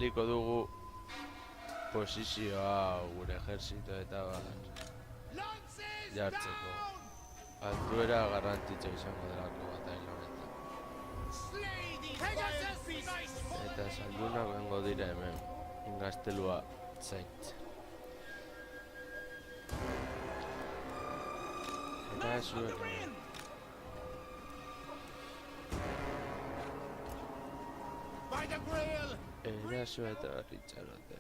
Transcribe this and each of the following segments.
erabiliko dugu posizioa gure ejerzito eta jartzeko. Altuera garrantzitsua izango delako bataila honetan. Eta saldunak bengo dira hemen, gaztelua zaintzen. Eta zuek hemen. Eraso eta Richardote.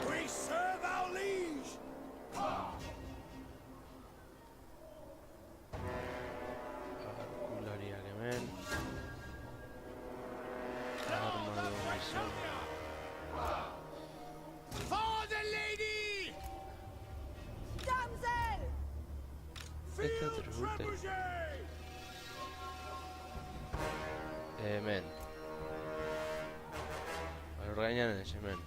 We serve our liege. Arkulariak hemen. Armado izan. For the lady. Damsel! Eta trebute. Hemen. Gainean ez hemen.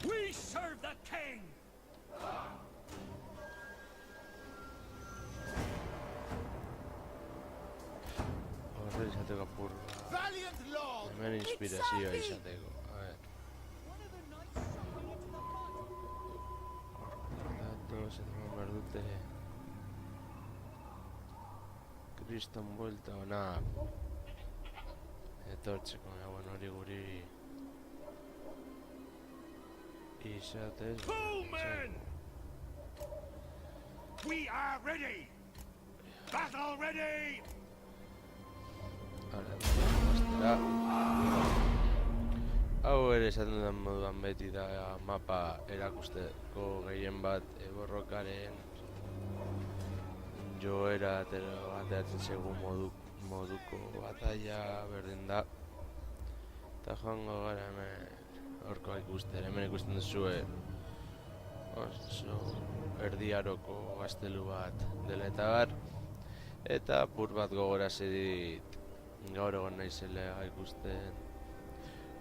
We serve the king. Horre izateko apurra. Valiant lord. Hemen inspirazioa izateko. A ver. Datos, eta behar dute Kriston buelta ona etortzeko, bueno, hori guri izatez. Crewmen! We are ready. Battle ready. Ara, hau ere esaten dudan moduan beti da mapa erakusteko gehien bat borrokaren joera ateratzen segun moduko bataila berdin da. Eta joango gara hemen horkoa ikusten, hemen ikusten duzue oso erdiaroko gaztelu bat dela eta bar. Eta apur bat gogorazi dit gaur egon naizela ikusten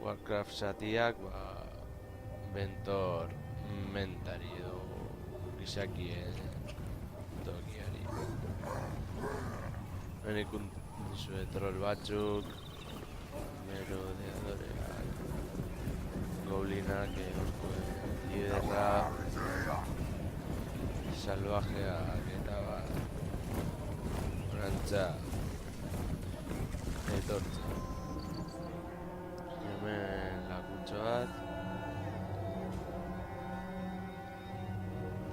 Warcraft zatiak Bentor mentari edo gizakien tokiari. Hemen ikusten duzue troll batzuk, merodeadoreak, goblinak, horko liderra, salvajeak eta orantza etortzen. Hemen lakuntxo bat.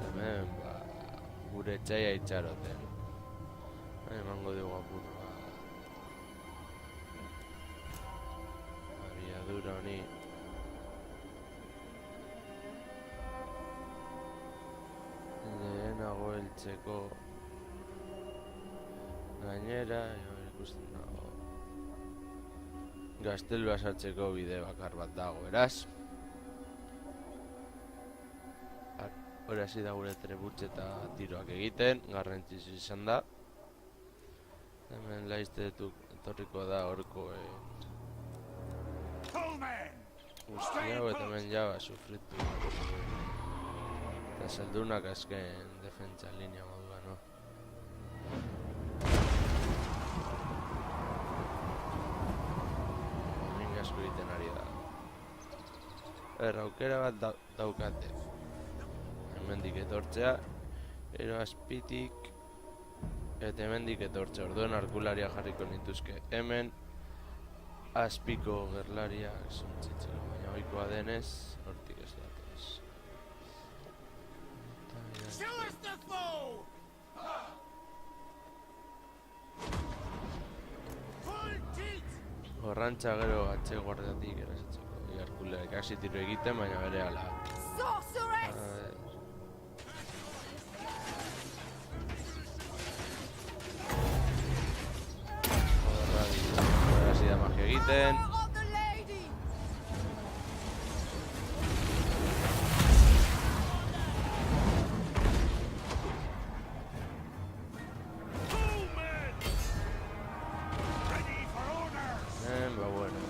Hemen gure etxaia itxaroten. Emango dugu apur bat. Abiadura honi. Lehenago heltzeko gainera, ikusten dago gaztelua sartzeko bide bakar bat dago, beraz. Hora hasi da gure trebutxe eta tiroak egiten, garrantzitsu izan da. Hemen laiztetuk etorriko da horko guzti hau eta hemen jaba sufritu. Eta saldunak azken defentsa linea modua, no? Asko egiten ari da. Aukera bat daukate. Hemendik etortzea, ero azpitik eta hemendik etortzea. Orduan arkularia jarriko nituzke. Hemen azpiko gerlariak zontzitzeko, baina ohikoa denez, hortik ez datoz. Show us the foe. Full tilt. Horrantza gero atxe guardiatik erasatzeko. Arkuleak hasi tiro egiten, baina bere ala. Sorceress! Horra hasi da magia egiten. Of the lady! Crewmen. Ready for orders. Bueno.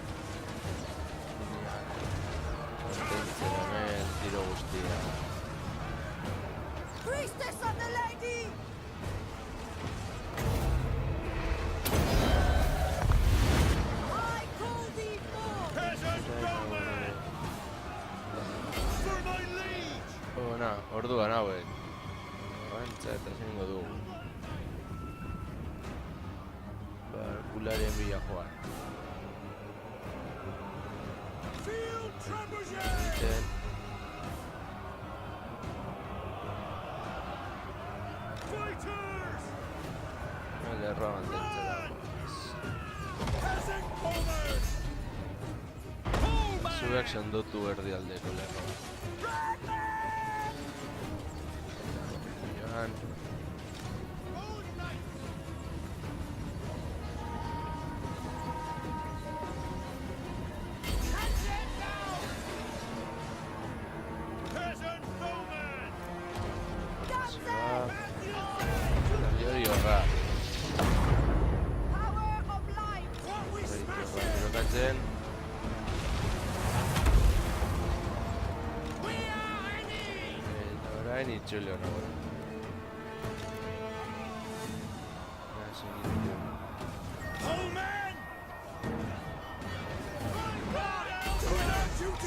Mantentzen hemen tiro guztia. Priestess of the lady! Ona, orduan hauek. Arrantza eta zingo dugu. Arkularien bila joan. Field trebuchet! Egiten. Fighters! Lerroa mantentzera. Peasant bowmen! Bowmen! Zuek sendotu erdialdeko lerroa. Joan. Peasant bowmen! Hori horra. Power of light. What we smash it! Jokatzen. We are ready! Eta orain itxule hona gora. Bowmen!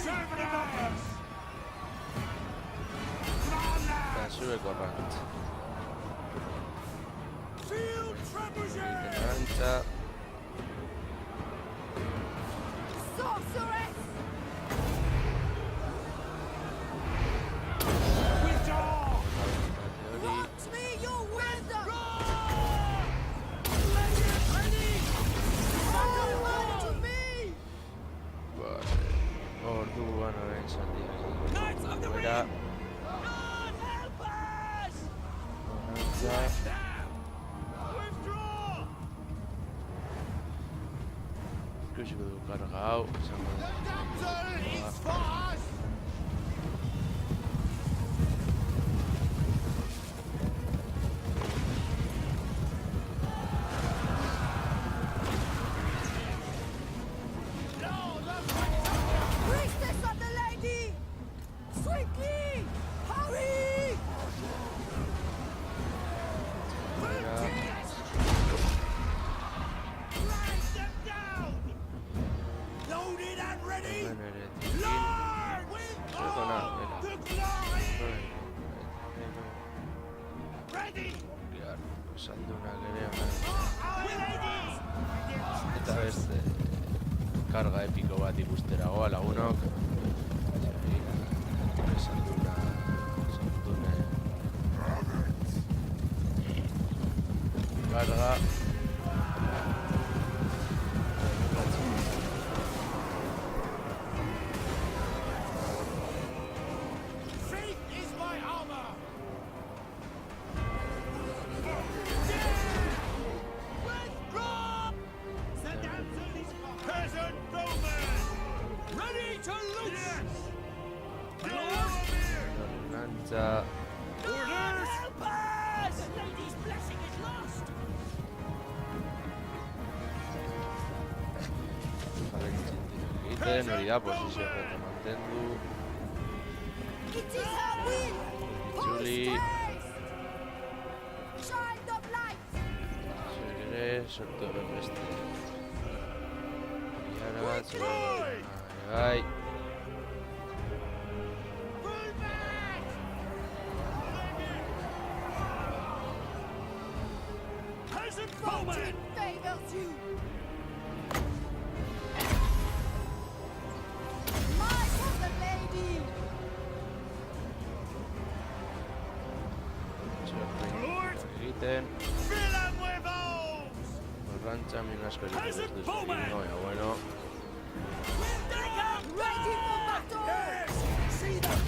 Serve the numbers! Eta zuek horrantz. Field trebuchet! Arrantza. Sorceress. Withdraw! Hori. Grant me your wisdom. Ready! Battle to me. Vale. Orduan orain zaldiak. Knights of the Bera. Ring! God help us! Arrantza. Withdraw! Ikusiko dugu karga hau. Izango The da. damsel is for us! Priestess of the lady. Swiftly. Hurry. Bera. Drag them down! Loaded and ready! Hemen ere tikin. Lord! With Zuek ona, all bera. the glory! Ready. Ready! Saldunak ere ona. Our ladies! Eta beste karga epiko bat ikustera goa lagunok. Saldune. Karga. Faith is my armor! Withdraw! The damsel is for peasant bowmen! Ready to loose! Yes! Arrantza. Orders! Help us! The lady's blessing is lost! Egiten hori da posizio horretan mantendu. It is her will. Julie. Post-haste. Child of light. Zuek ere sortu horren beste. Iara, zuek. Bai. Peasant bowmen! Fortune favors you. Might of the lady. Lord! Egiten. Fill them with oaths! Arrantza min asko egiten ez Peasant duzu. bowman! Noia, bueno. Ready for battle. Yes! See them!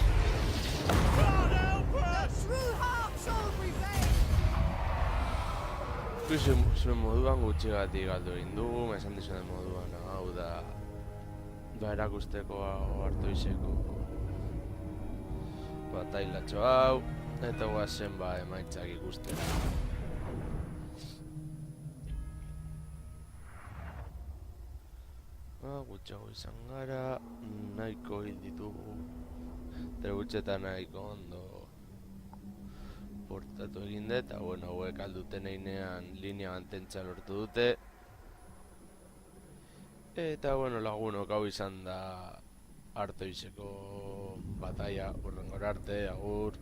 God help The us! true heart shall prevail. Zuen moduan gutxigatik galdu egin dugu, esan dizuen moduan, hau da erakusteko hartu izeko batailatxo hau, eta guazen emaitzak ikustera. Gutxago izan gara, nahiko hil ditugu, trebutxetan nahiko ondo portatu egin dut, eta bueno, hauek alduten einean linea mantentza lortu dute. Eta bueno, lagunok hau izan da Artoizeko bataia, urrengor arte, agur.